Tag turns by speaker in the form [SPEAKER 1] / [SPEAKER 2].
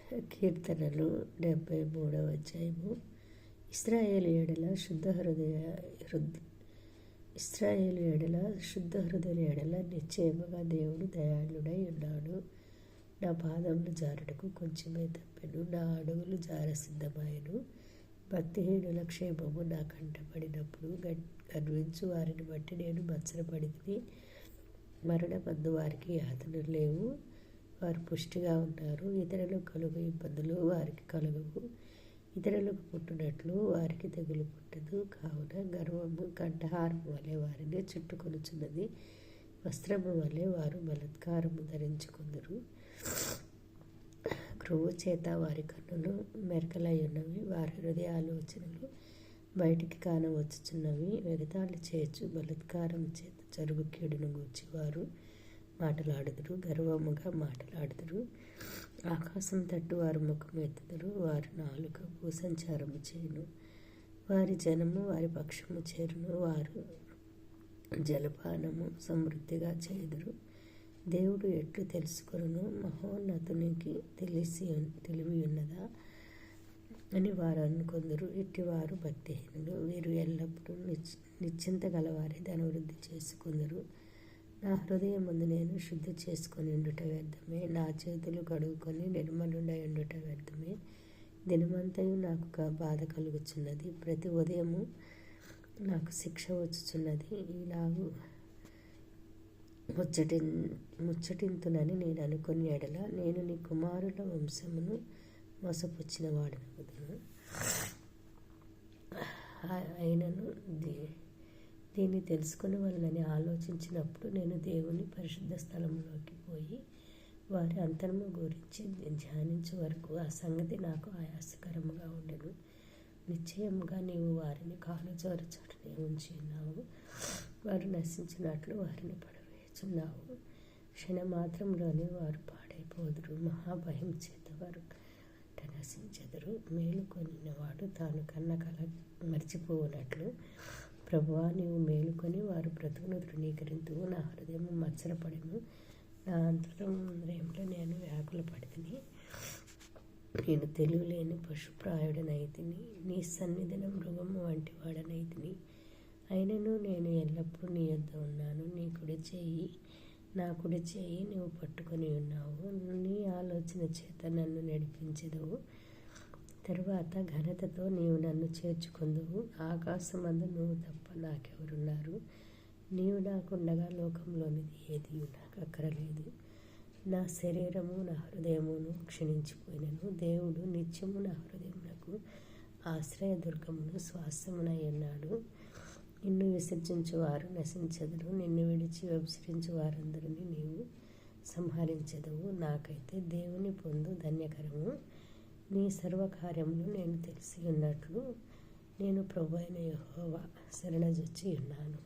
[SPEAKER 1] కీర్తనలు 73వ అధ్యాయము. ఇశ్రాయేలు ఎడల శుద్ధ హృదయుల ఎడల నిశ్చయముగా దేవుడు దయాళుడై ఉన్నాడు. నా పాదములు జారుటకు కొంచెమే తప్పెను, నా అడుగులు జారసిద్ధమాయెను. భక్తిహీనుల క్షేమము నా కంటపడినప్పుడు గర్వించు వారిని బట్టి నేను మత్సరపడితిని. మరణమందు వారికి యాతనలు లేవు, వారు పుష్టిగా ఉన్నారు. ఇతరులకు కలుగు ఇబ్బందులు వారికి కలుగవు, ఇతరులకు పుట్టినట్లు వారికి తెగులు పుట్టదు. కావున గర్వము కంఠహారము వలె వారిని చుట్టుకొనుచున్నది, వస్త్రము వలె వారు బలాత్కారము ధరించుకుందరు. క్రొవ్వు చేత వారి కన్నులు మెరకలై ఉన్నవి, వారి హృదయ ఆలోచనలు బయటికి కానవచ్చుచున్నవి. ఎగతాళి చేయొచ్చు బలాత్కారం చేత జరుగు కీడును గూర్చి వారు మాటలాడుదురు, గర్వముగా మాటలాడుదురు. ఆకాశం తట్టు వారు ముఖము ఎత్తుదురు, వారి నాలుక భూసంచారము చేయును. వారి జనము వారి పక్షము చేరును, వారు జలపానము సమృద్ధిగా చేయుదురు. దేవుడు ఎట్లు తెలుసుకొనును, మహోన్నతునికి తెలివి ఉన్నదా అని వారు అనుకొందరు. ఇట్టివారు భక్తిహీనులు, వీరు ఎల్లప్పుడూ నిశ్చింత గలవారే ధనవృద్ధి చేసుకుందరు. నా హృదయమందు నేను శుద్ధి చేసుకొని ఉండుట వ్యర్థమే, నా చేతులు కడుగుకొని నిర్మలుడై ఉండుట వ్యర్థమే. దినమంతయు నాకు బాధ కలుగుచున్నది, ప్రతి ఉదయము నాకు శిక్ష వచ్చుచున్నది. ఇలాగు ముచ్చటింతునని నేను అనుకుని ఎడల నేను నీ కుమారుల వంశమును మోసపుచ్చిన వాడనగుదును. అయినను దీన్ని తెలుసుకుని వాళ్ళని ఆలోచించినప్పుడు నేను దేవుని పరిశుద్ధ స్థలంలోకి పోయి వారి అంతరము గురించి ధ్యానించే వరకు ఆ సంగతి నాకు ఆయాసకరముగా ఉండెను. నిశ్చయముగా నీవు వారిని కాలుజారు చోటనే ఉంచి ఉన్నావు, వారు నశించినట్లు వారిని పడవేయుచున్నావు. క్షణమాత్రంలోనే వారు పాడైపోదురు, మహాభయం చేత వారు నశించెదరు. మేలుకొనినవాడు తాను కన్న కల మర్చిపోనట్లు ప్రభువా, నీవు మేలుకొని వారు బ్రతుకును తృణీకరింతువు. నా హృదయము మత్సరపడెను, నా అంతరంలో నేను వ్యాకుల పడితిని. నేను తెలివిలేని పశుప్రాయుడనైతిని, నీ సన్నిధిన మృగము వంటి వాడనైతిని. అయినను నేను ఎల్లప్పుడూ నీ యొద్ద ఉన్నాను. నా కుడి చేయి నీవు పట్టుకొని ఉన్నావు, నీ ఆలోచన చేత నన్ను నడిపించెదవు. తరువాత ఘనతతో నీవు నన్ను చేర్చుకొందువు. ఆకాశమందు నువ్వు తప్ప నాకెవరున్నారు? నీవు నాకుండగా లోకంలోనిది ఏది నాకు అక్కరలేదు. నా శరీరము నా హృదయమును క్షీణించిపోయినను, దేవుడు నిత్యము నా హృదయమునకు ఆశ్రయదుర్గమును స్వాస్థ్యమునై ఉన్నాడు. నిన్ను విసర్జించు వారు నశించెదరు, నిన్ను విడిచి వ్యభిచరించు వారందరినీ నీవు సంహరించెదవు. నాకైతే దేవుని పొందు ధన్యకరము. నీ సర్వకార్యములు నేను తెలిసి ఉన్నట్లు నేను ప్రభువైన యెహోవా శరణజొచ్చి ఉన్నాను.